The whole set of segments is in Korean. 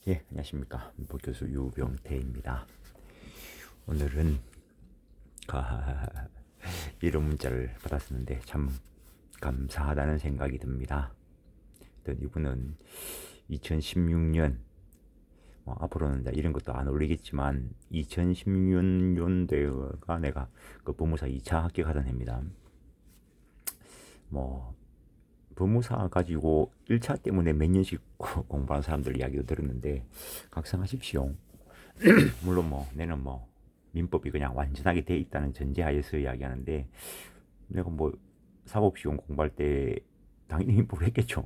예, 안녕하십니까. 문법교수 유병태입니다. 오늘은 이런 문자를 받았었는데 참 감사하다는 생각이 듭니다. 이분은 2016년, 앞으로는 이런 것도 안 올리겠지만 2016년도가 내가 그 법무사 2차 합격하던 해입니다. 뭐 법무사 가지고 1차 때문에 몇 년씩 공부하는 사람들 이야기도 들었는데 각성하십시오. 물론 내는 민법이 그냥 완전하게 돼 있다는 전제하에서 이야기하는데, 내가 사법시험 공부할 때 당연히 민법을 했겠죠.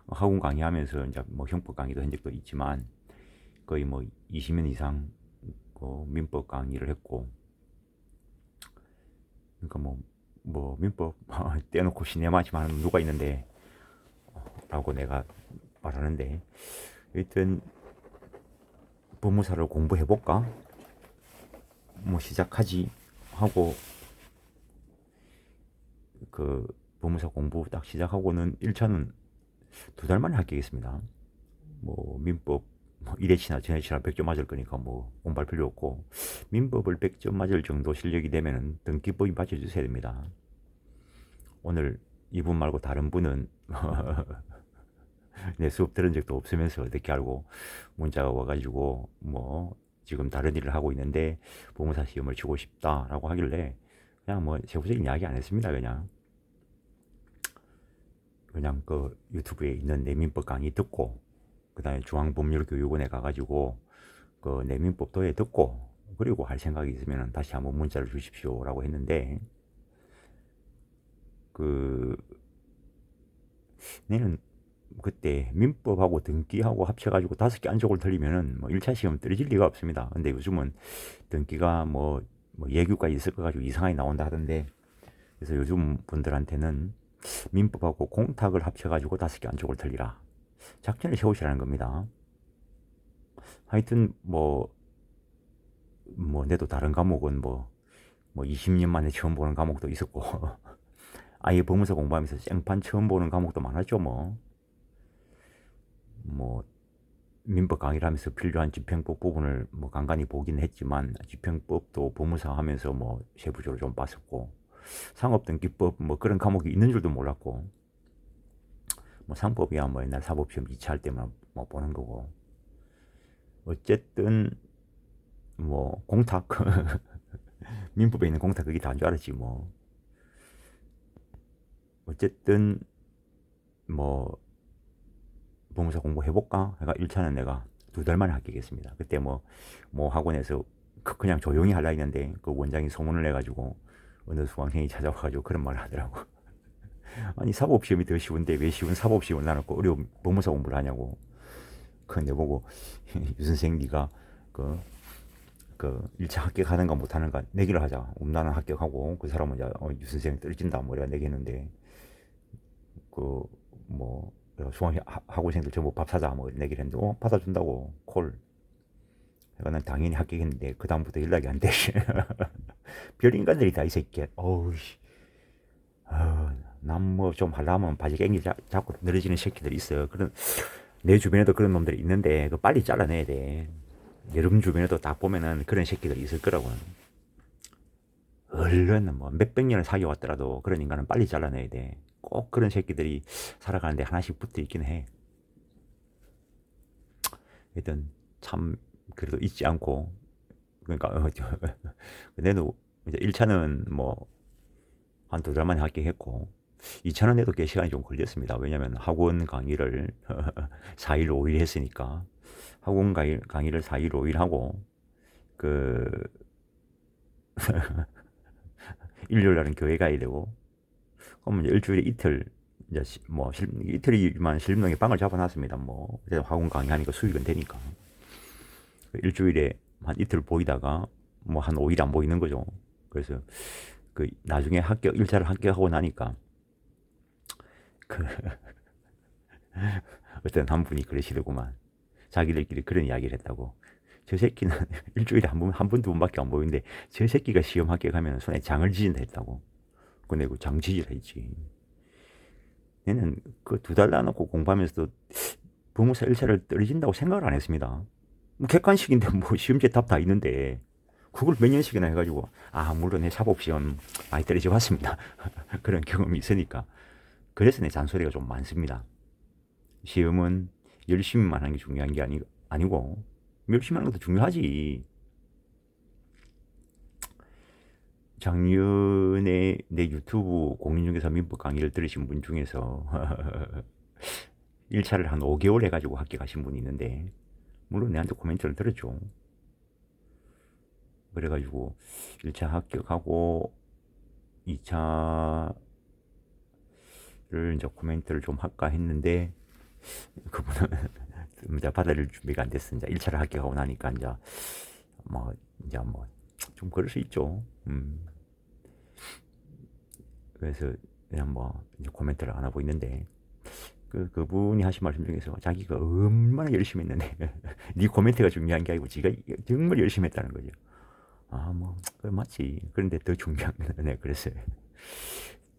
학원 강의하면서 이제 형법 강의도 한 적도 있지만 거의 20년 이상 민법 강의를 했고, 그러니까 민법 떼놓고 시내마지만 하는 누가 있는데 라고 내가 말하는데, 일단 법무사를 공부해볼까? 시작하지 하고 그 법무사 공부 딱 시작하고는 1차는 2달 만에 합격했습니다. 민법 1회치나 전회치나 100점 맞을 거니까 공부할 필요 없고, 민법을 100점 맞을 정도 실력이 되면은 등기법인 받쳐주셔야 됩니다. 오늘 이분 말고 다른 분은 내 수업 들은 적도 없으면서 어떻게 알고 문자가 와가지고 지금 다른 일을 하고 있는데 법무사 시험을 치고 싶다라고 하길래 그냥 세부적인 이야기 안 했습니다. 그냥 그 유튜브에 있는 내민법 강의 듣고, 그 다음에 중앙법률교육원에 가가지고 그 내민법 도에 듣고, 그리고 할 생각이 있으면 다시 한번 문자를 주십시오라고 했는데, 내는 그때 민법하고 등기하고 합쳐가지고 5개 안쪽을 틀리면은 1차 시험 떨어질 리가 없습니다. 근데 요즘은 등기가 예규까지 있을 거 가지고 이상하게 나온다 하던데, 그래서 요즘 분들한테는 민법하고 공탁을 합쳐가지고 5개 안쪽을 틀리라 작전을 세우시라는 겁니다. 하여튼 내도 다른 과목은 20년 만에 처음 보는 과목도 있었고 아예 법무사 공부하면서 생판 처음 보는 과목도 많았죠. 민법 강의를 하면서 필요한 집행법 부분을 간간히 보긴 했지만, 집행법도 법무사 하면서 세부적으로 좀 봤었고, 상업등기법 그런 과목이 있는 줄도 몰랐고, 상법이야 옛날 사법시험 2차 할 때만 보는 거고, 어쨌든 공탁 민법에 있는 공탁 그게 다인 줄 알았지. 어쨌든 법무사 공부해볼까? 그러니까 1차는 내가 2달 만에 합격했습니다. 그때 학원에서 그냥 조용히 하려 했는데 그 원장이 소문을 내가지고 어느 수강생이 찾아와가지고 그런 말을 하더라고. 아니 사법시험이 더 쉬운데 왜 쉬운 사법시험을 나놓고 어려운 법무사 공부를 하냐고. 그런데 보고 유 선생 네가 그 1차 합격하는가 못하는가 내기를 하자. 나는 합격하고 그 사람은 유 선생 떨어진다 내가 내겠는데, 수강 학원생들 전부 밥 사자 내기를 했는데 받아준다고 콜. 그러니까 난 당연히 합격했는데 그 다음부터 연락이 안 돼. 별 인간들이 다 이 새끼. 어우 난 좀 하려면 바지 깽기 잡고 늘어지는 새끼들이 있어요. 그런 내 주변에도 그런 놈들이 있는데 그 빨리 잘라내야 돼. 여러분 주변에도 딱 보면은 그런 새끼들이 있을 거라고. 얼른 몇백 년을 사귀어왔더라도 그런 인간은 빨리 잘라내야 돼. 꼭 그런 새끼들이 살아가는데 하나씩 붙어 있긴 해. 일단 참 그래도 잊지 않고, 그러니까 내도 이제 1차는 한 2달 만에 합격했고, 2차는 내도 꽤 시간이 좀 걸렸습니다. 왜냐면 학원 강의를 4일 5일 했으니까, 학원 강의를 4일 5일 하고 그 일요일 날은 교회 가야 되고, 그러면 일주일에 이틀 이제 이틀이지만 실무동에 방을 잡아놨습니다. 학원 강의하니까 수익은 되니까 일주일에 한 이틀 보이다가 한 5일 안 보이는 거죠. 그래서 나중에 1차를 합격하고 나니까 그 어떤 한 분이 그러시더구만. 자기들끼리 그런 이야기를 했다고. 저 새끼는 일주일에 한 번, 2번밖에 안 보이는데 저 새끼가 시험 합격하면 손에 장을 지진다 했다고. 근데 그 장 지지라 했지. 얘는 그 2달 나놓고 공부하면서도 법무사 1차를 떨어진다고 생각을 안 했습니다. 뭐 객관식인데 뭐 시험지에 답 다 있는데 그걸 몇 년씩이나 해가지고 물론 내 사법시험 많이 떨어져 봤습니다. 그런 경험이 있으니까. 그래서 내 잔소리가 좀 많습니다. 시험은 열심히만 하는 게 중요한 게 아니고 열심히 하는 것도 중요하지. 작년에 내 유튜브 공인중개사 민법 강의를 들으신 분 중에서 1차를 한 5개월 해가지고 합격하신 분이 있는데 물론 내한테 코멘트를 들었죠. 그래가지고 1차 합격하고 2차를 이제 코멘트를 좀 할까 했는데 그분은 이제 받아들일 준비가 안 됐어. 이제 1차를 합격하고 나니까 뭐 이제 뭐 좀 그럴 수 있죠. 그래서 그냥 뭐 이제 코멘트를 안 하고 있는데 그분이 하신 말씀 중에서 자기가 얼마나 열심히 했는데 네 코멘트가 중요한 게 아니고 지가 정말 열심히 했다는 거죠. 그래 맞지. 그런데 더 중요한 건 네, 그랬어요.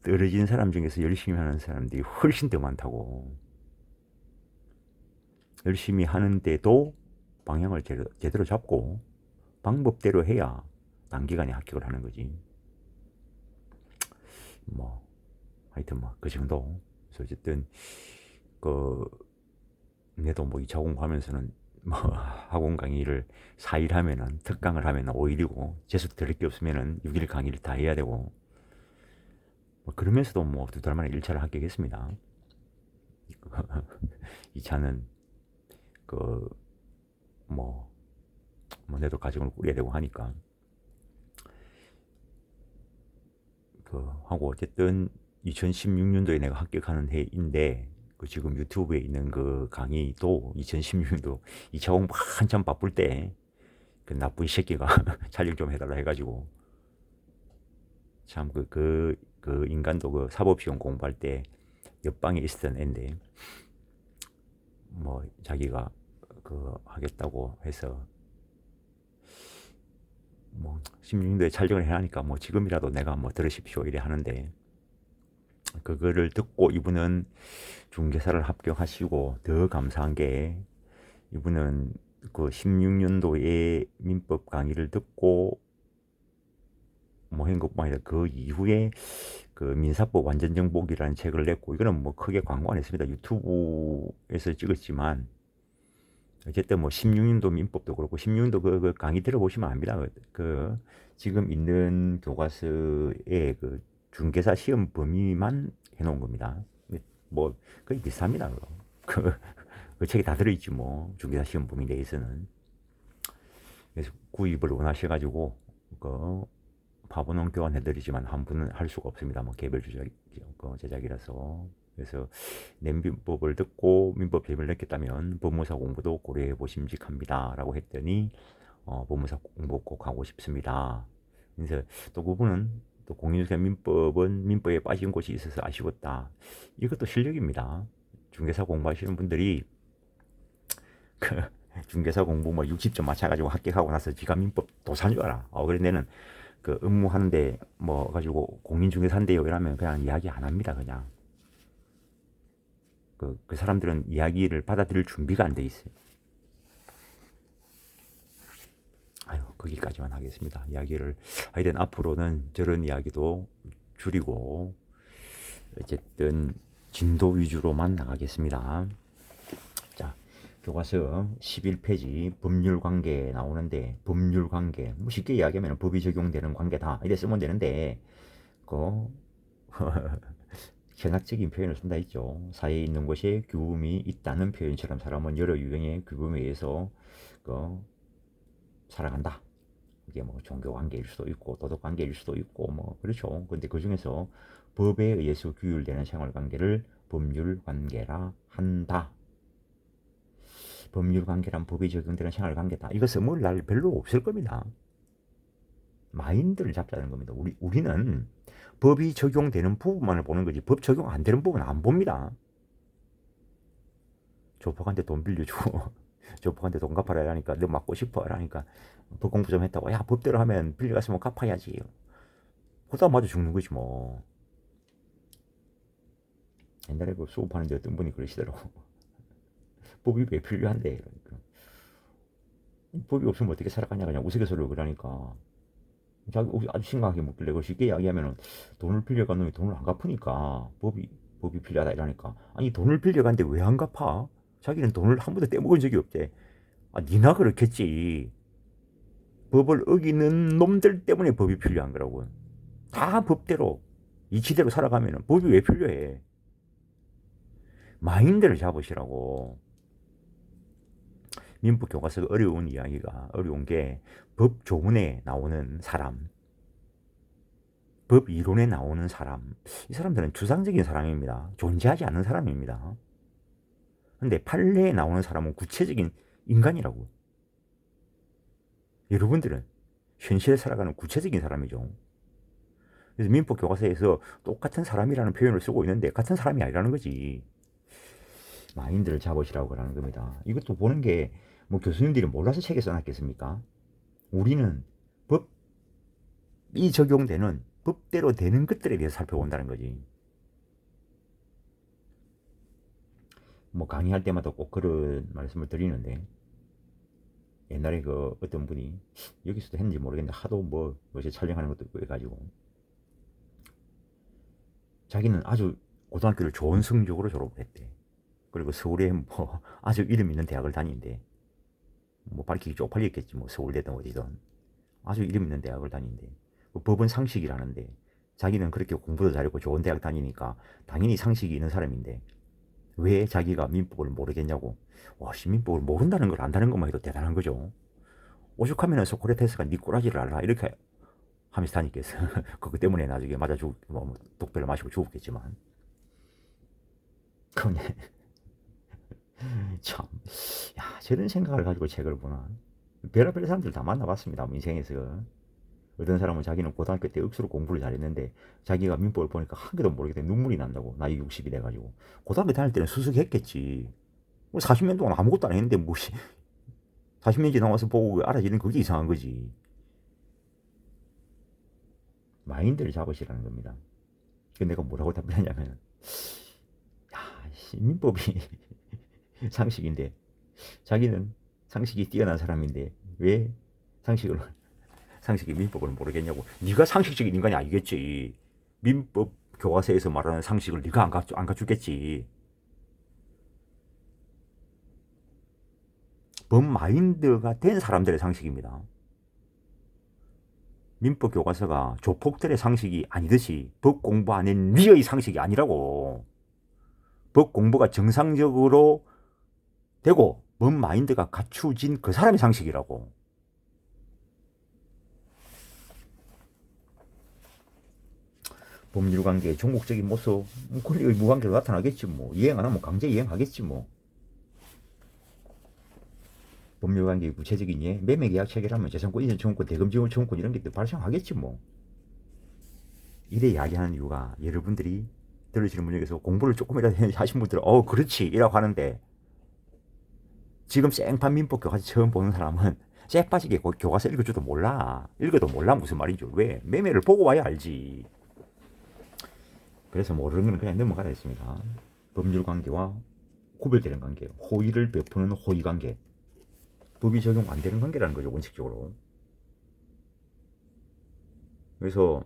떨어진 사람 중에서 열심히 하는 사람들이 훨씬 더 많다고. 열심히 하는데도 방향을 제대로 잡고 방법대로 해야 단기간에 합격을 하는 거지. 뭐 하여튼 뭐 그 정도. 그래서 어쨌든 그 내도 뭐 2차 공부하면서는 뭐 학원 강의를 4일 하면은 특강을 하면은 5일이고 재수 들을 게 없으면은 6일 강의를 다 해야 되고 뭐 그러면서도 뭐 2달 만에 1차를 합격했습니다. 2차는 그 뭐 내도 가정을 꾸려야 되고 하니까 하고 어쨌든 2016년도에 내가 합격하는 해인데 그 지금 유튜브에 있는 그 강의도 2016년도 2차 공부 한참 바쁠 때 그 나쁜 새끼가 촬영 좀 해달라 해가지고 참 그 인간도 그 사법시험 공부할 때 옆방에 있었던 애인데 뭐 자기가 그 하겠다고 해서 뭐 16년도에 촬영을 해하니까 뭐 지금이라도 내가 뭐 들으십시오 이래 하는데 그거를 듣고 이분은 중개사를 합격하시고 더 감사한 게 이분은 그 16년도에 민법 강의를 듣고 뭐 한 것뿐만 아니라 그 이후에 그 민사법 완전정복이라는 책을 냈고 이거는 뭐 크게 광고 안 했습니다. 유튜브에서 찍었지만 어쨌든 뭐 16년도 민법도 그렇고 16년도 그 강의 들어보시면 압니다. 지금 있는 교과서에 그 중개사 시험 범위만 해놓은 겁니다. 뭐 거의 비슷합니다. 그, 그 책이 다 들어있지 뭐 중개사 시험 범위 내에서는. 그래서 구입을 원하셔가지고 그 파본원 교환해드리지만 환불은 할 수가 없습니다. 뭐 개별 제작이라서. 그래서 민법을 듣고 민법 재미를 느꼈다면 법무사 공부도 고려해 보심직합니다. 라고 했더니 법무사 공부 꼭 하고 싶습니다. 그래서 또 그분은 또 공인중개사 민법은 민법에 빠진 곳이 있어서 아쉬웠다. 이것도 실력입니다. 중개사 공부하시는 분들이 그 중개사 공부 뭐 60점 맞춰가지고 합격하고 나서 지가 민법 도산 줄 알아. 그래 내는 그 업무하는데 뭐 가지고 공인중개사인데요 이러면 그냥 이야기 안 합니다. 그냥 그 사람들은 이야기를 받아들일 준비가 안 돼 있어요. 거기까지만 하겠습니다. 이야기를 하여튼 앞으로는 저런 이야기도 줄이고 어쨌든 진도 위주로만 나가겠습니다. 자, 교과서 11페이지 법률관계 나오는데 법률관계 뭐 쉽게 이야기하면 법이 적용되는 관계다 이래 쓰면 되는데 그 현학적인 표현을 쓴다 있죠. 사회에 있는 곳에 규범이 있다는 표현처럼 사람은 여러 유형의 규범에 의해서 그 살아간다. 이게 뭐 종교 관계일 수도 있고 도덕 관계일 수도 있고 뭐 그렇죠. 근데 그 중에서 법에 의해서 규율되는 생활 관계를 법률 관계라 한다. 법률 관계란 법이 적용되는 생활 관계다. 이거 써먹을 날 별로 없을 겁니다. 마인드를 잡자는 겁니다. 우리는 법이 적용되는 부분만을 보는 거지 법 적용 안 되는 부분은 안 봅니다. 조폭한테 돈 빌려주고 조폭한테 돈 갚아라 하니까 너 맞고 싶어 하니까 법 공부 좀 했다고 야 법대로 하면 빌려갔으면 갚아야지. 그러다 맞아 죽는 거지 뭐. 옛날에 그 수업하는데 어떤 분이 그러시더라고. 법이 왜 필요한데? 그러니까. 법이 없으면 어떻게 살아가냐 그냥 우스갯소리로 그러니까 자기 아주 심각하게 묻길래 그 쉽게 이야기하면은 돈을 빌려간 놈이 돈을 안 갚으니까 법이 필요하다 이러니까 아니 돈을 빌려갔는데 왜 안 갚아? 자기는 돈을 한 번도 떼먹은 적이 없대. 아 니나 그렇겠지. 법을 어기는 놈들 때문에 법이 필요한 거라고. 다 법대로 이치대로 살아가면은 법이 왜 필요해? 마인드를 잡으시라고. 민법 교과서가 어려운 이야기가 어려운 게 법 조문에 나오는 사람, 법 이론에 나오는 사람, 이 사람들은 추상적인 사람입니다. 존재하지 않는 사람입니다. 근데 판례에 나오는 사람은 구체적인 인간이라고. 여러분들은 현실에 살아가는 구체적인 사람이죠. 그래서 민법 교과서에서 똑같은 사람이라는 표현을 쓰고 있는데 같은 사람이 아니라는 거지. 마인드를 잡으시라고 그러는 겁니다. 이것도 보는 게 뭐 교수님들이 몰라서 책에 써놨겠습니까? 우리는 법이 적용되는 법대로 되는 것들에 대해서 살펴본다는 거지. 뭐 강의할 때마다 꼭 그런 말씀을 드리는데 옛날에 그 어떤 분이 여기서도 했는지 모르겠는데 하도 뭐 요새 촬영하는 것도 있고 해가지고 자기는 아주 고등학교를 좋은 성적으로 졸업을 했대. 그리고 서울에 뭐 아주 이름 있는 대학을 다닌대. 뭐 밝히기 쪽팔렸겠지 뭐 서울대든 어디든 아주 이름 있는 대학을 다닌대. 그 법은 상식이라는데 자기는 그렇게 공부도 잘했고 좋은 대학 다니니까 당연히 상식이 있는 사람인데 왜 자기가 민법을 모르겠냐고. 와, 시민법을 모른다는 걸 안다는 것만 해도 대단한 거죠. 오죽하면 소크라테스가 니 꼬라지를 알라 이렇게 하면서 다니겠어. 그거 때문에 나중에 맞아 뭐 독배를 마시고 죽었겠지만. 근데 참, 야 저런 생각을 가지고 책을 보나. 별의별 사람들 다 만나봤습니다. 인생에서. 어떤 사람은 자기는 고등학교 때 억수로 공부를 잘했는데 자기가 민법을 보니까 한 개도 모르겠대. 눈물이 난다고. 나이 60이 돼가지고. 고등학교 다닐 때는 수석했겠지. 40년 동안 아무것도 안 했는데 뭐 40년 지나와서 보고 알아지는 그게 이상한 거지. 마인드를 잡으시라는 겁니다. 그 내가 뭐라고 답변하냐면 야, 민법이 상식인데 자기는 상식이 뛰어난 사람인데 왜 상식을 상식의 민법을 모르겠냐고. 네가 상식적인 인간이 아니겠지. 민법 교과서에서 말하는 상식을 네가 안 갖추겠지. 법 마인드가 된 사람들의 상식입니다. 민법 교과서가 조폭들의 상식이 아니듯이 법 공부 안 한 니의 상식이 아니라고. 법 공부가 정상적으로 되고 법 마인드가 갖추진 그 사람의 상식이라고. 법률 관계의 종국적인 모습, 권리의 무관계로 나타나겠지 뭐. 이행 안 하면 강제 이행하겠지 뭐. 법률 관계의 구체적인 예, 매매 계약 체결하면 재산권, 이전 청구권, 대금 지원 청구권 이런 게 발생하겠지 뭐. 이래 이야기하는 이유가 여러분들이 들으시는 분 중에서 공부를 조금이라도 하신 분들은 그렇지 이라고 하는데 지금 생판 민법 교과서 처음 보는 사람은 쎄 빠지게 교과서 읽을 줄도 몰라. 읽어도 몰라 무슨 말인지. 왜? 매매를 보고 와야 알지. 그래서 모르는 건 그냥 넘어가야 했습니다. 법률 관계와 구별되는 관계, 호의를 베푸는 호의 관계, 법이 적용 안 되는 관계라는 거죠, 원칙적으로. 그래서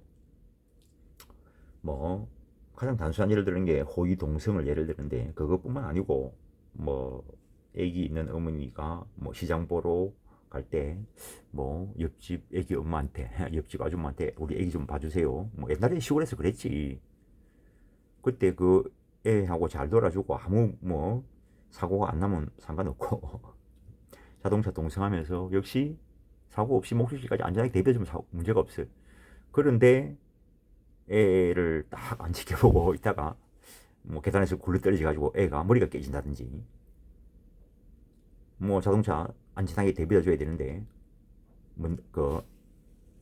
뭐 가장 단순한 예를 드는 게 호의 동성을 예를 드는데 그것뿐만 아니고 뭐 애기 있는 어머니가 뭐 시장 보러 갈 때 뭐 옆집 애기 엄마한테 옆집 아줌마한테 우리 애기 좀 봐주세요. 뭐 옛날에 시골에서 그랬지. 그때 그 애하고 잘 놀아주고 아무 뭐 사고가 안 나면 상관없고 자동차 동승하면서 역시 사고 없이 목적지까지 안전하게 대비해주면 문제가 없어요. 그런데 애를 딱 안 지켜보고 있다가 뭐 계단에서 굴러 떨어져가지고 애가 머리가 깨진다든지 뭐 자동차 안전하게 대비해줘야 되는데 그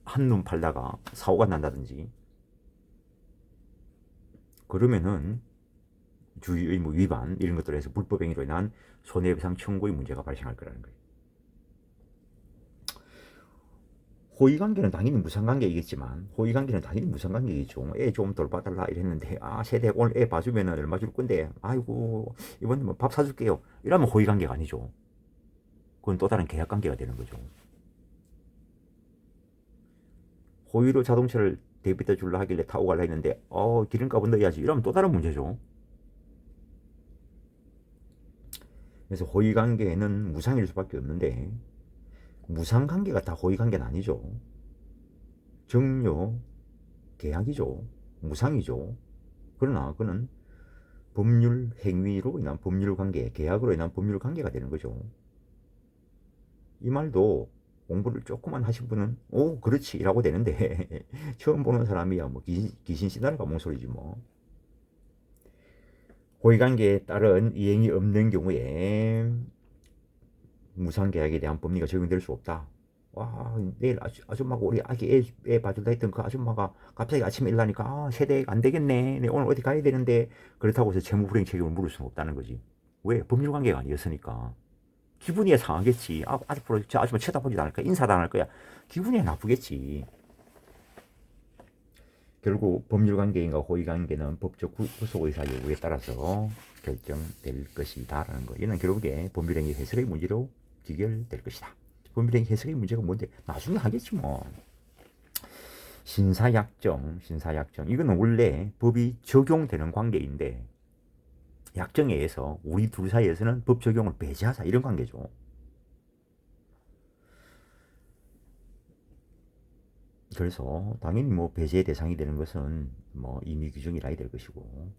한눈 팔다가 사고가 난다든지 그러면은 주의의무 위반 이런 것들을 해서 불법행위로 인한 손해배상 청구의 문제가 발생할 거라는 거예요. 호의관계는 당연히 무상관계이겠지만 호의관계는 당연히 무상관계이겠죠. 애 좀 돌봐달라 이랬는데 세대 오늘 애 봐주면 얼마 줄 건데 아이고 이번에 뭐 밥 사줄게요 이러면 호의관계가 아니죠. 그건 또 다른 계약관계가 되는 거죠. 호의로 자동차를 대비해 줄라 하길래 타고 갈라 했는데 기름값은 넣어야지 이러면 또 다른 문제죠. 그래서 호의관계는 무상일 수밖에 없는데 무상관계가 다 호의관계는 아니죠. 정려 계약이죠. 무상이죠. 그러나 그는 법률 행위로 인한 법률 관계, 계약으로 인한 법률 관계가 되는 거죠. 이 말도 공부를 조금만 하신 분은 그렇지 라고 되는데 처음 보는 사람이야 뭐 귀신 씨나라가 뭔 소리지 뭐. 호의관계에 따른 이행이 없는 경우에 무상계약에 대한 법리가 적용될 수 없다. 와, 내일 아줌마가 우리 아기 애 봐준다 했던 그 아줌마가 갑자기 아침에 일어나니까 세대 안 되겠네. 내 오늘 어디 가야 되는데 그렇다고 해서 채무불이행 책임을 물을 수는 없다는 거지. 왜? 법률관계가 아니었으니까. 기분이 상하겠지. 앞으로 저 아줌마 쳐다보지도 않을 거야. 인사도 안 할 거야. 기분이 나쁘겠지. 결국 법률관계인가 호의관계는 법적 구속의사 요구에 따라서 결정될 것이다라는 거. 이는 결국에 법률행위 해석의 문제로 귀결될 것이다. 법률행위 해석의 문제가 뭔데? 나중에 하겠지 뭐. 신사약정. 이거는 원래 법이 적용되는 관계인데 약정에 의해서 우리 둘 사이에서는 법 적용을 배제하자 이런 관계죠. 그래서 당연히 뭐 배제의 대상이 되는 것은 뭐 임의규정이라 될 것이고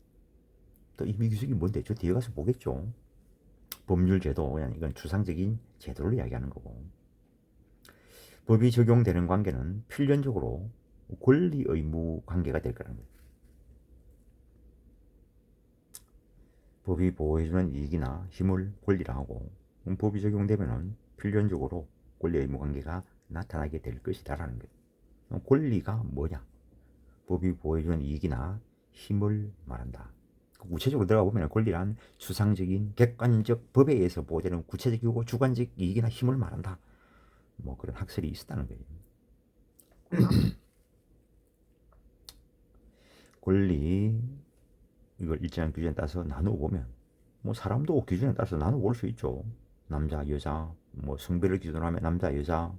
또 임의규정이 뭔데? 저 뒤에 가서 보겠죠. 법률제도 그냥 이건 추상적인 제도를 이야기하는 거고 법이 적용되는 관계는 필연적으로 권리 의무 관계가 될 거라는 거예요. 법이 보호해주는 이익이나 힘을 권리라 하고 법이 적용되면 필연적으로 권리 의무 관계가 나타나게 될 것이다라는 거예요. 권리가 뭐냐? 법이 보호해주는 이익이나 힘을 말한다. 구체적으로 들어가 보면 권리란 추상적인 객관적 법에 의해서 보호되는 구체적이고 주관적 이익이나 힘을 말한다. 뭐 그런 학설이 있었다는 거예요. 권리 이걸 일정한 규정에 따라서 나누어 보면 뭐 사람도 기준에 따라서 나누어 볼 수 있죠. 남자, 여자, 뭐 성별을 기준으로 하면 남자, 여자,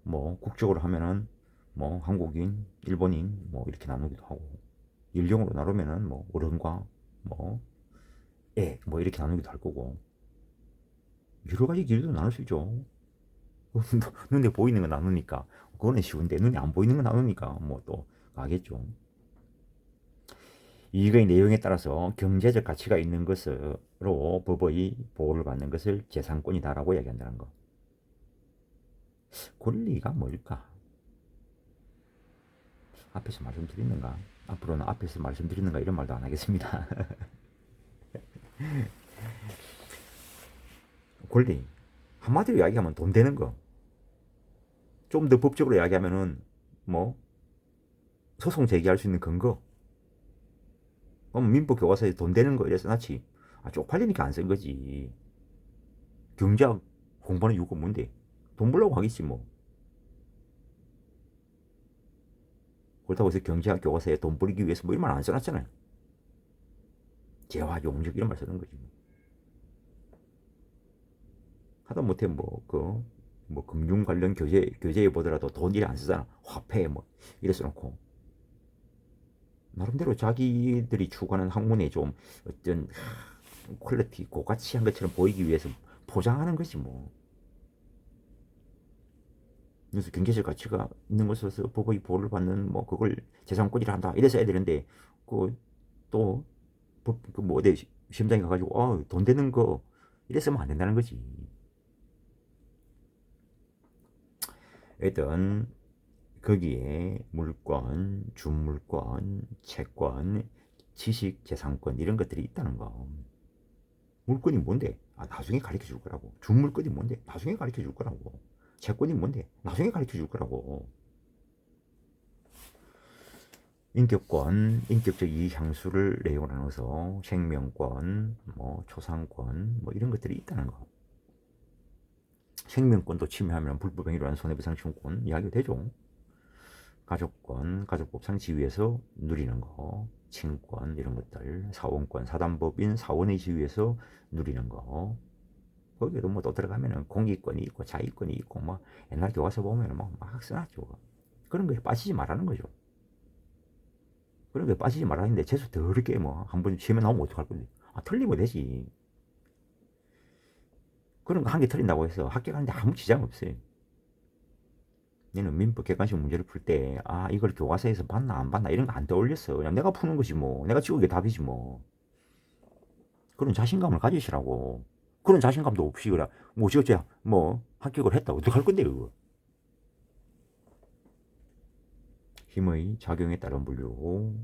뭐 국적으로 하면은 뭐 한국인, 일본인 뭐 이렇게 나누기도 하고 연령으로 나누면은 뭐 어른과 뭐 애 뭐 이렇게 나누기도 할 거고 여러 가지 기준으로 나눌 수 있죠. 눈에 보이는 거 나누니까 그거는 쉬운데 눈에 안 보이는 거 나누니까 뭐 또 가겠죠. 이익의 내용에 따라서 경제적 가치가 있는 것으로 법의 보호를 받는 것을 재산권이다라고 이야기한다는 거. 권리가 뭘까? 앞에서 말씀드리는가? 앞으로는 앞에서 말씀드리는가 이런 말도 안 하겠습니다. 권리 한마디로 이야기하면 돈 되는 거. 좀 더 법적으로 이야기하면은 뭐 소송 제기할 수 있는 근거. 민법 교과서에 돈 되는 거 이래서 놨지. 쪽팔리니까 안 쓴 거지. 경제학 공부하는 이유가 뭔데? 돈 벌려고 하겠지 뭐. 그렇다고 해서 경제학 교과서에 돈 벌기 위해서 뭐 이런 말 안 써놨잖아요. 재화 용적 이런 말 쓰는 거지. 하다못해 뭐 금융 관련 교재에 보더라도 돈 이래 안 쓰잖아. 화폐 뭐 이래 써놓고. 나름대로 자기들이 추구하는 학문에 좀 어떤 퀄리티 고가치한 것처럼 보이기 위해서 포장하는 거지 뭐. 그래서 경제적 가치가 있는 것으로서 법의 보호를 받는 뭐 그걸 재산권이라 한다 이래서 해야 되는데 그또법그뭐 어디 시험장에 가가지고 돈 되는 거 이랬으면 안 된다는 거지. 일단 거기에 물권, 준물권, 채권, 지식재산권 이런 것들이 있다는 거. 물권이 뭔데? 나중에 가르쳐 줄 거라고. 준물권이 뭔데? 나중에 가르쳐 줄 거라고. 채권이 뭔데? 나중에 가르쳐 줄 거라고. 인격권, 인격적 이익 향수를 내용을 나눠서 생명권, 뭐 초상권, 뭐 이런 것들이 있다는 거. 생명권도 침해하면 불법행위로 손해배상 청구권 이야기가 되죠. 가족권, 가족법상 지위에서 누리는 거, 친권 이런 것들, 사원권, 사단법인 사원의 지위에서 누리는 거. 거기에도 뭐 또 들어가면은 공익권이 있고 자익권이 있고 뭐 옛날 교과서 보면은 막 써놨죠. 그런 거에 빠지지 말라는 거죠. 그런 거에 빠지지 말라는데 재수 더럽게 뭐 한 번 시험에 나오면 어떡할 건데? 아 틀리면 되지. 그런 거 한 개 틀린다고 해서 합격하는데 아무 지장 없어요. 얘는 민법 객관식 문제를 풀 때, 아, 이걸 교과서에서 봤나 안 봤나 이런 거 안 떠올렸어. 그냥 내가 푸는 거지 뭐. 내가 찍은 게 답이지 뭐. 그런 자신감을 가지시라고. 그런 자신감도 없이 그래. 뭐 어쩌자 뭐 합격을 했다. 어떡할 건데 그거. 힘의 작용에 따른 분류,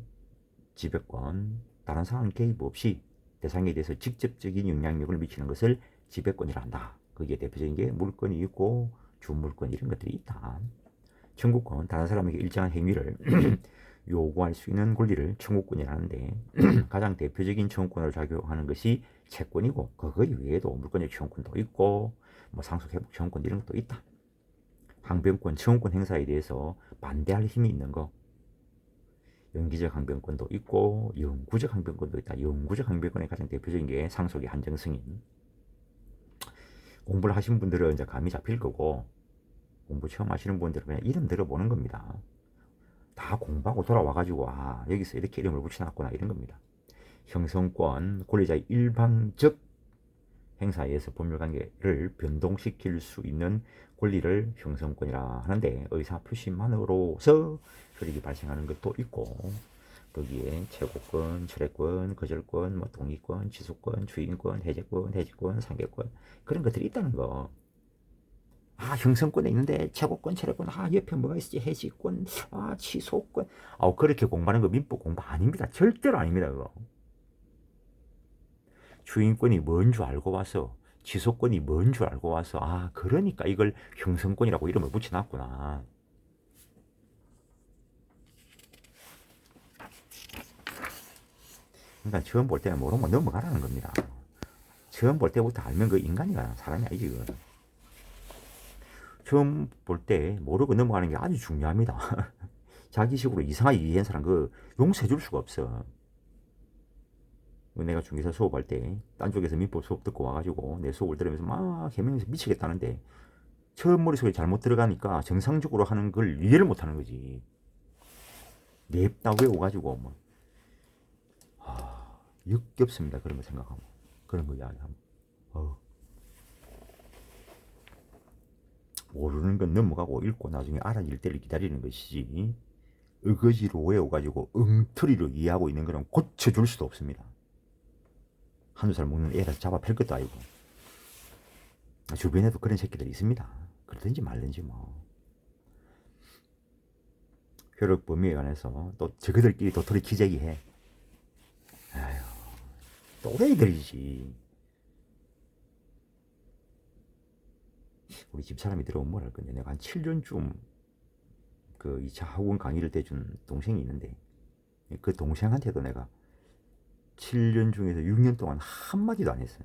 지배권, 다른 사람 개입 없이 대상에 대해서 직접적인 영향력을 미치는 것을 지배권이라 한다. 거기에 대표적인 게 물권이 있고 주물권 이런 것들이 있다. 청구권, 다른 사람에게 일정한 행위를 요구할 수 있는 권리를 청구권이라는데 가장 대표적인 청구권으로 작용하는 것이 채권이고 그거 이외에도 물권적 청구권도 있고 뭐 상속회복 청구권 이런 것도 있다. 항변권, 청구권 행사에 대해서 반대할 힘이 있는 거 연기적 항변권도 있고 영구적 항변권도 있다. 영구적 항변권의 가장 대표적인 게 상속의 한정 승인. 공부를 하신 분들은 이제 감이 잡힐 거고 공부 처음 하시는 분들은 그냥 이름 들어보는 겁니다. 다 공부하고 돌아와가지고 아 여기서 이렇게 이름을 붙여놨구나 이런 겁니다. 형성권, 권리자의 일방적 행사에 의해서 법률관계를 변동시킬 수 있는 권리를 형성권이라 하는데 의사표시만으로서 효력이 발생하는 것도 있고 거기에 최고권, 철회권, 거절권, 뭐 동의권, 취소권, 주인권, 해제권, 상계권 그런 것들이 있다는 거. 아 형성권에 있는데 최고권, 철회권, 아 옆에 뭐가 있지? 해지권, 아 취소권. 아 그렇게 공부하는 거 민법 공부 아닙니다. 절대로 아닙니다. 그거. 주인권이 뭔 줄 알고 와서 취소권이 뭔 줄 알고 와서 아 그러니까 이걸 형성권이라고 이름을 붙여놨구나. 그러니까 처음 볼 때는 모르면 넘어가라는 겁니다. 처음 볼 때부터 알면 그 인간이가 사람이 아니지. 그건. 처음 볼 때 모르고 넘어가는 게 아주 중요합니다. 자기식으로 이상하게 이해한 사람 그 용서해 줄 수가 없어. 내가 중개사 수업할 때 딴 쪽에서 민법 수업 듣고 와가지고 내 수업을 들으면서 막 해명해서 미치겠다는데 처음 머릿속에 잘못 들어가니까 정상적으로 하는 걸 이해를 못하는 거지. 냅다 외워가지고 뭐 역겹습니다. 그런 거 생각하면 그런 거 이야기하면 모르는 건 넘어가고 읽고 나중에 알아질 때를 기다리는 것이지 어거지로 외워가지고 엉터리로 이해하고 있는 거는 고쳐줄 수도 없습니다. 한두 살 먹는 애라서 잡아 팰 것도 아니고 주변에도 그런 새끼들이 있습니다. 그러든지 말든지 뭐 효력 범위에 관해서 또 저그들끼리 도토리 키재기해. 아휴 또래들이지. 우리 집사람이 들어오면 뭘 할 건데 내가 한 7년쯤 그 2차 학원 강의를 대준 동생이 있는데 그 동생한테도 내가 7년 중에서 6년 동안 한마디도 안 했어요.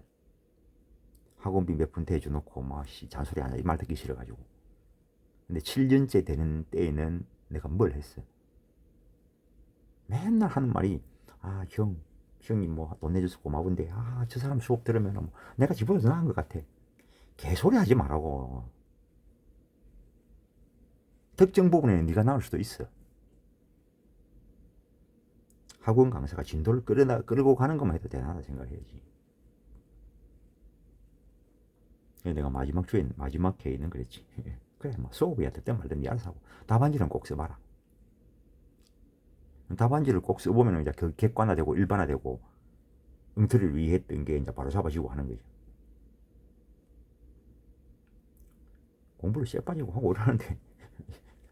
학원비 몇 푼 대줘놓고 막 잔소리 하나 이 말 듣기 싫어가지고. 근데 7년째 되는 때에는 내가 뭘 했어? 맨날 하는 말이 아 형님 뭐 돈 내줘서 고마운데 아 저 사람 수업 들으면 뭐 내가 집보다 더 나은 것 같아. 개소리 하지 말라고. 특정 부분에는 네가 나올 수도 있어. 학원 강사가 진도를 끌고 가는 것만 해도 대단하다 생각해야지. 내가 마지막 회의는 그랬지. 그래 뭐 수업이야 듣든 말든 네 알아서 하고 답안지는 꼭 써봐라. 답안지를 꼭 써보면 이제 객관화되고 일반화되고 엉터리를 이해했던 게 이제 바로 잡아지고 하는 거죠. 공부를 쎄 빠지고 하고 이러는데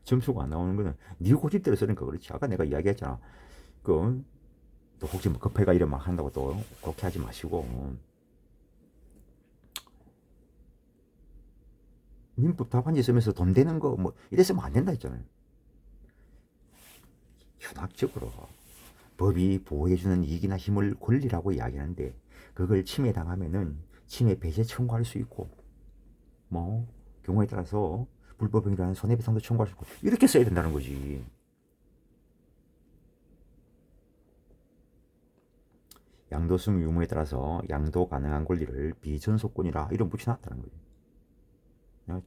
점수가 안 나오는 거는 네 고집대로 쓰니까 그렇지. 아까 내가 이야기했잖아. 또 혹시 뭐 급해가 이런 막 한다고 또 그렇게 하지 마시고 민법 답안지 쓰면서 돈 되는 거 뭐 이랬으면 안 된다 했잖아요. 현학적으로 법이 보호해주는 이익이나 힘을 권리라고 이야기하는데 그걸 침해당하면은 침해 배제 청구할 수 있고 뭐 경우에 따라서 불법 행위라는 손해배상도 청구할 수 있고 이렇게 써야 된다는 거지. 양도승 유무에 따라서 양도 가능한 권리를 비전속권이라 이름 붙여놨다는 거지.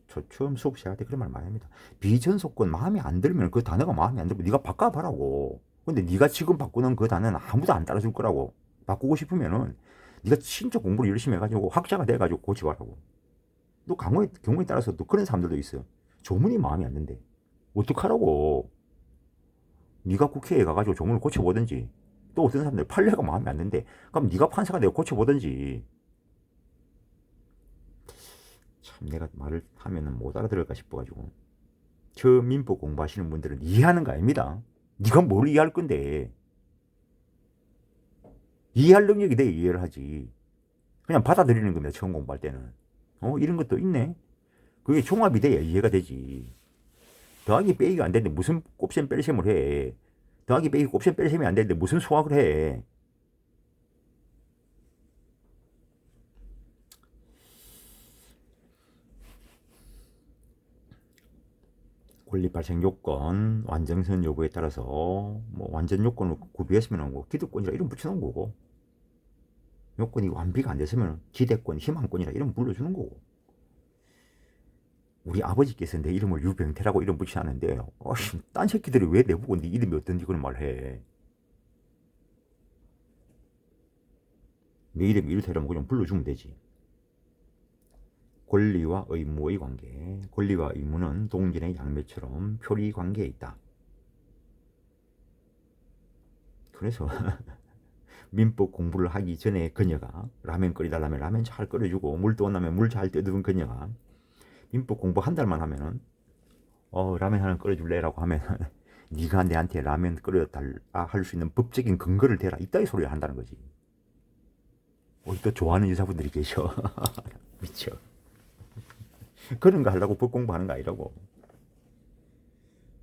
저 처음 수업 시작할 때 그런 말 많이 합니다. 비전속권 마음에 안 들면 그 단어가 마음에 안 들고 네가 바꿔봐라고. 근데 네가 지금 바꾸는 그 단어는 아무도 안 따라줄 거라고. 바꾸고 싶으면은 네가 진짜 공부를 열심히 해가지고 학자가 돼가지고 고쳐봐라고. 또 경우에 따라서 또 그런 사람들도 있어요. 조문이 마음에 안 든대. 어떡하라고. 네가 국회에 가가지고 조문을 고쳐보든지. 또 어떤 사람들 판례가 마음에 안 든대. 그럼 네가 판사가 되어 고쳐보든지. 참 내가 말을 하면은 못 알아들을까 싶어가지고. 저 민법 공부하시는 분들은 이해하는 거 아닙니다. 네가 뭘 이해할 건데. 이해할 능력이 돼 이해를 하지. 그냥 받아들이는 겁니다. 처음 공부할 때는. 이런 것도 있네. 그게 종합이 돼야 이해가 되지. 더하기 빼기가 안 되는데 무슨 곱셈 뺄셈을 해. 더하기 빼기 곱셈 뺄셈이 안 되는데 무슨 수학을 해. 권리 발생 요건, 완전성 여부에 따라서 뭐 완전 요건을 구비했으면 뭐 기득권이라 이름 붙여놓은 거고, 요건이 완비가 안 됐으면 기대권, 희망권이라 이름 불러주는 거고. 우리 아버지께서 내 이름을 유병태라고 이름 붙이셨는데 딴 새끼들이 왜 내보고 네 이름이 어떤지 그런 말 해. 내 이름이 이렇다면 그냥 불러주면 되지. 권리와 의무의 관계. 권리와 의무는 동전의 양면처럼 표리 관계에 있다. 그래서 민법 공부를 하기 전에 그녀가 라면 끓이달라면 라면 잘 끓여주고 물 떠온다면 물 잘 떠드는 그녀가 민법 공부 한 달만 하면은 라면 하나 끓여줄래라고 하면 네가 내한테 라면 끓여달라 할 수 있는 법적인 근거를 대라 이따위 소리를 한다는 거지. 또 좋아하는 여자분들이 계셔. 미쳐. 그런 거 하려고 법 공부하는 거 아니라고.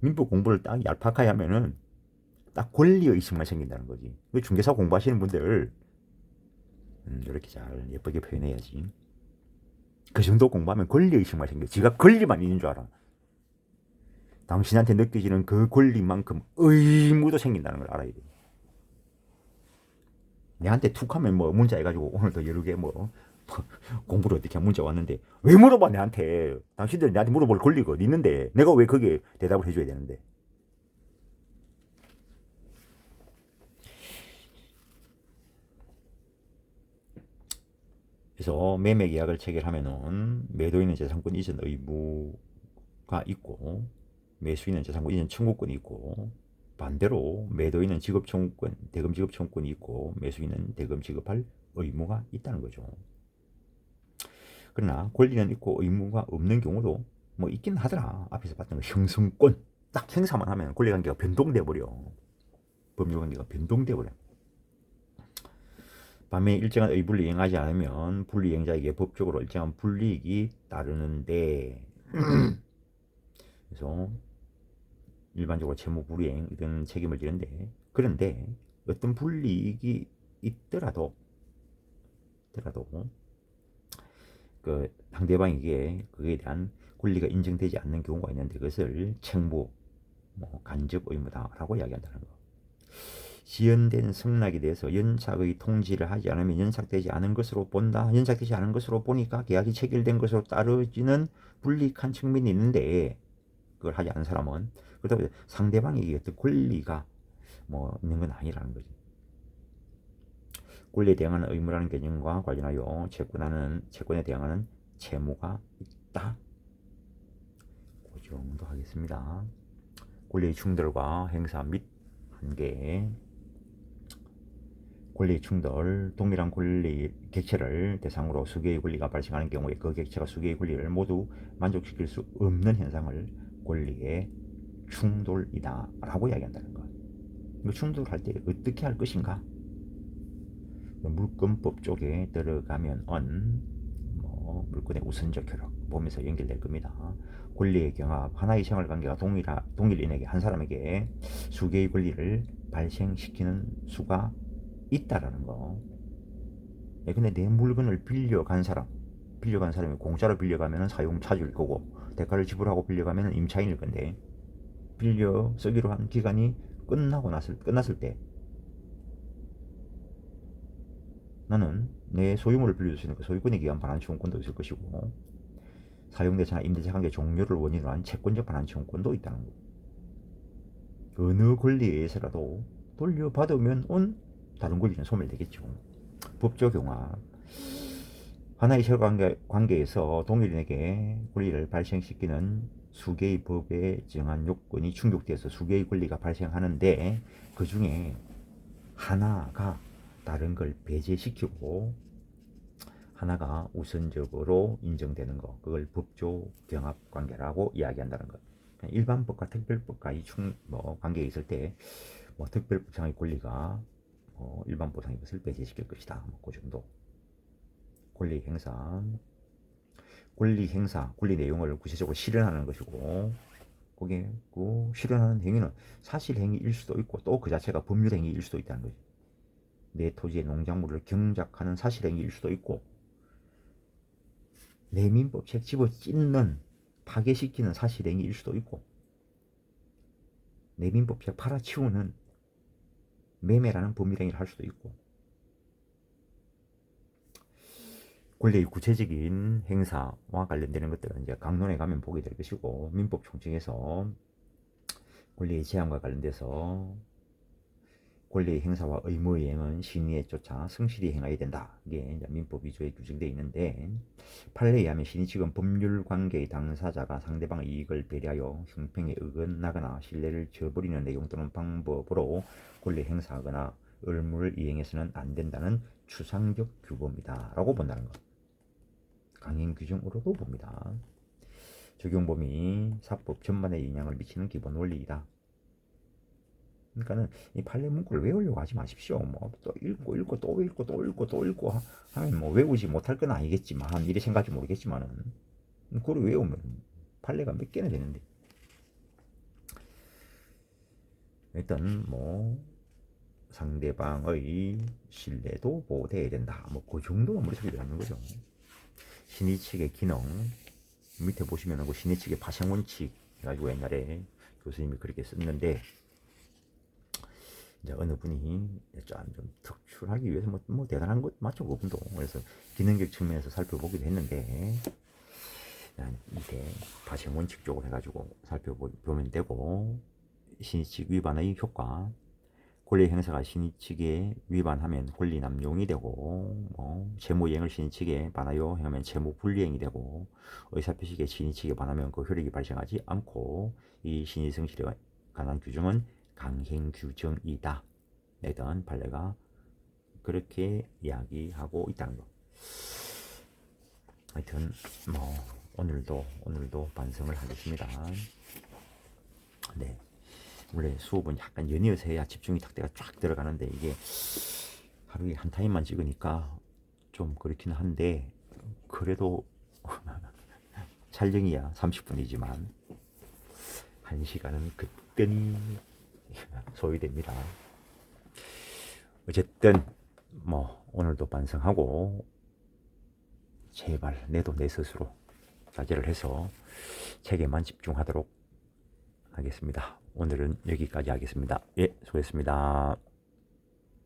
민법 공부를 딱 얄팍하게 하면은 딱 권리의식만 생긴다는 거지. 중개사 공부하시는 분들 이렇게 잘 예쁘게 표현해야지. 그 정도 공부하면 권리의식만 생겨. 지가 권리만 있는 줄 알아. 당신한테 느껴지는 그 권리만큼 의무도 생긴다는 걸 알아야 돼. 내한테 툭 하면 뭐 문자 해가지고 오늘도 여러 개 공부를 어떻게 하면 문자 왔는데 왜 물어봐 내한테. 당신들 내한테 물어볼 권리가 있는데 내가 왜 거기에 대답을 해줘야 되는데. 그래서 매매 계약을 체결하면은 매도인은 재산권 이전 의무가 있고 매수인은 재산권 이전 청구권이 있고 반대로 매도인은 지급 청구권, 대금 지급 청구권이 있고 매수인은 대금 지급할 의무가 있다는 거죠. 그러나 권리는 있고 의무가 없는 경우도 뭐 있긴 하더라. 앞에서 봤던 거 형성권 딱 행사만 하면 권리관계가 변동돼 버려. 법률관계가 변동돼 버려. 반면에 일정한 의무를 이행하지 않으면 불이행자에게 법적으로 일정한 불이익이 따르는데 그래서 일반적으로 채무 불이행 이런 책임을 지는데 그런데 어떤 불이익이 있더라도 그 상대방에게 그에 대한 권리가 인정되지 않는 경우가 있는데 그것을 책무, 간접 의무다라고 이야기한다는 거. 지연된 승낙에 대해서 연착의 통지를 하지 않으면 연착되지 않은 것으로 본다. 연착되지 않은 것으로 보니까 계약이 체결된 것으로 따르지는 불이익한 측면이 있는데 그걸 하지 않은 사람은 그렇다고 상대방에게 어떤 권리가 있는 건 아니라는 거지. 권리에 대항하는 의무라는 개념과 관련하여 채권에 대항하는 채무가 있다. 그 정도 하겠습니다. 권리의 충돌과 행사 및 한계. 권리 충돌, 동일한 권리 객체를 대상으로 수개의 권리가 발생하는 경우에 그 객체가 수개의 권리를 모두 만족시킬 수 없는 현상을 권리의 충돌이다 라고 이야기한다는 것. 충돌할 때 어떻게 할 것인가? 물권법 쪽에 들어가면 물권의 우선적 효력 보면서 연결될 겁니다. 권리의 경합, 하나의 생활관계가 동일인에게 한 사람에게 수개의 권리를 발생시키는 수가 있다라는 거. 근데 내 물건을 빌려간 사람, 빌려간 사람이 공짜로 빌려가면 사용 차주일 거고 대가를 지불하고 빌려가면 임차인일 건데 빌려 쓰기로 한 기간이 끝났을 때 나는 내 소유물을 빌려줄 수 있는 그 소유권에 기한 반환치원권도 있을 것이고 사용대차나 임대차 관계 종료를 원인으로 한 채권적 반환치원권도 있다는 거. 어느 권리에 의해서라도 돌려받으면 온 다른 권리는 소멸되겠죠. 법적 용합. 하나의 관계에서 동일인에게 권리를 발생시키는 수개의 법에 정한 요건이 충족되어서 수개의 권리가 발생하는데 그 중에 하나가 다른 걸 배제시키고 하나가 우선적으로 인정되는 거, 그걸 법조 경합 관계라고 이야기한다는 것. 일반법과 특별법과의 관계에 있을 때 특별법상의 권리가 일반법상의 것을 배제시킬 것이다. 그 정도. 권리 행사, 권리 내용을 구체적으로 실현하는 것이고, 거기에 그 실현하는 행위는 사실 행위일 수도 있고 또 그 자체가 법률 행위일 수도 있다는 거죠. 내 토지의 농작물을 경작하는 사실 행위일 수도 있고, 내민법책 집어찢는 파괴시키는 사실 행위일 수도 있고, 내민법책 팔아치우는 매매라는 법률 행위를 할 수도 있고, 권리의 구체적인 행사와 관련되는 것들은 이제 강론에 가면 보게 될 것이고, 민법 총칙에서 권리의 제한과 관련돼서 권리의 행사와 의무의 행은 신의에 쫓아 성실히 행해야 된다. 이게 이제 민법 2조에 규정되어 있는데, 판례에 의하면 신의 측은 법률 관계의 당사자가 상대방의 이익을 배려하여 형평에 어긋나거나 신뢰를 저버리는 내용 또는 방법으로 권리 행사하거나 의무를 이행해서는 안 된다는 추상적 규범이다 라고 본다는 것. 강행 규정으로도 봅니다. 적용 범위 사법 전반에 영향을 미치는 기본 원리이다. 그러니까는 이 판례 문구를 외우려고 하지 마십시오. 또 읽고 또 읽고 하면 외우지 못할 건 아니겠지만, 이래 생각할지 모르겠지만은 그걸 외우면 판례가 몇 개나 되는데. 일단 상대방의 신뢰도 보호돼야 된다. 그 정도만 머릿속에 넣는 거죠. 신의 측의 기능 밑에 보시면은 그 신의 측의 파생 원칙 해가지고 옛날에 교수님이 그렇게 썼는데, 이제 어느 분이 좀 특출하기 위해서 대단한 것 맞죠, 그분도. 그래서 기능적 측면에서 살펴보기도 했는데, 이게 파생 원칙 쪽으로 해가지고 살펴보면 되고, 신의칙 위반의 효과. 권리 행사가 신의칙에 위반하면 권리 남용이 되고, 채무이행을 신의칙에 반하여 행하면 채무 불이행이 되고, 의사표시에 신의칙에 반하면 그 효력이 발생하지 않고, 이 신의성실에 관한 규정은 강행 규정이다. 내던 판례가 그렇게 이야기하고 있다는 거. 하여튼 오늘도 반성을 하겠습니다. 네. 원래 수업은 약간 연이어서 해야 집중이 탁 들어가는데, 이게 하루에 한 타임만 찍으니까 좀 그렇긴 한데, 그래도 촬영이야 30분이지만 1시간은 그때니 소요됩니다. 어쨌든 오늘도 반성하고 제발 내 스스로 자제를 해서 책에만 집중하도록 하겠습니다. 오늘은 여기까지 하겠습니다. 예, 수고했습니다.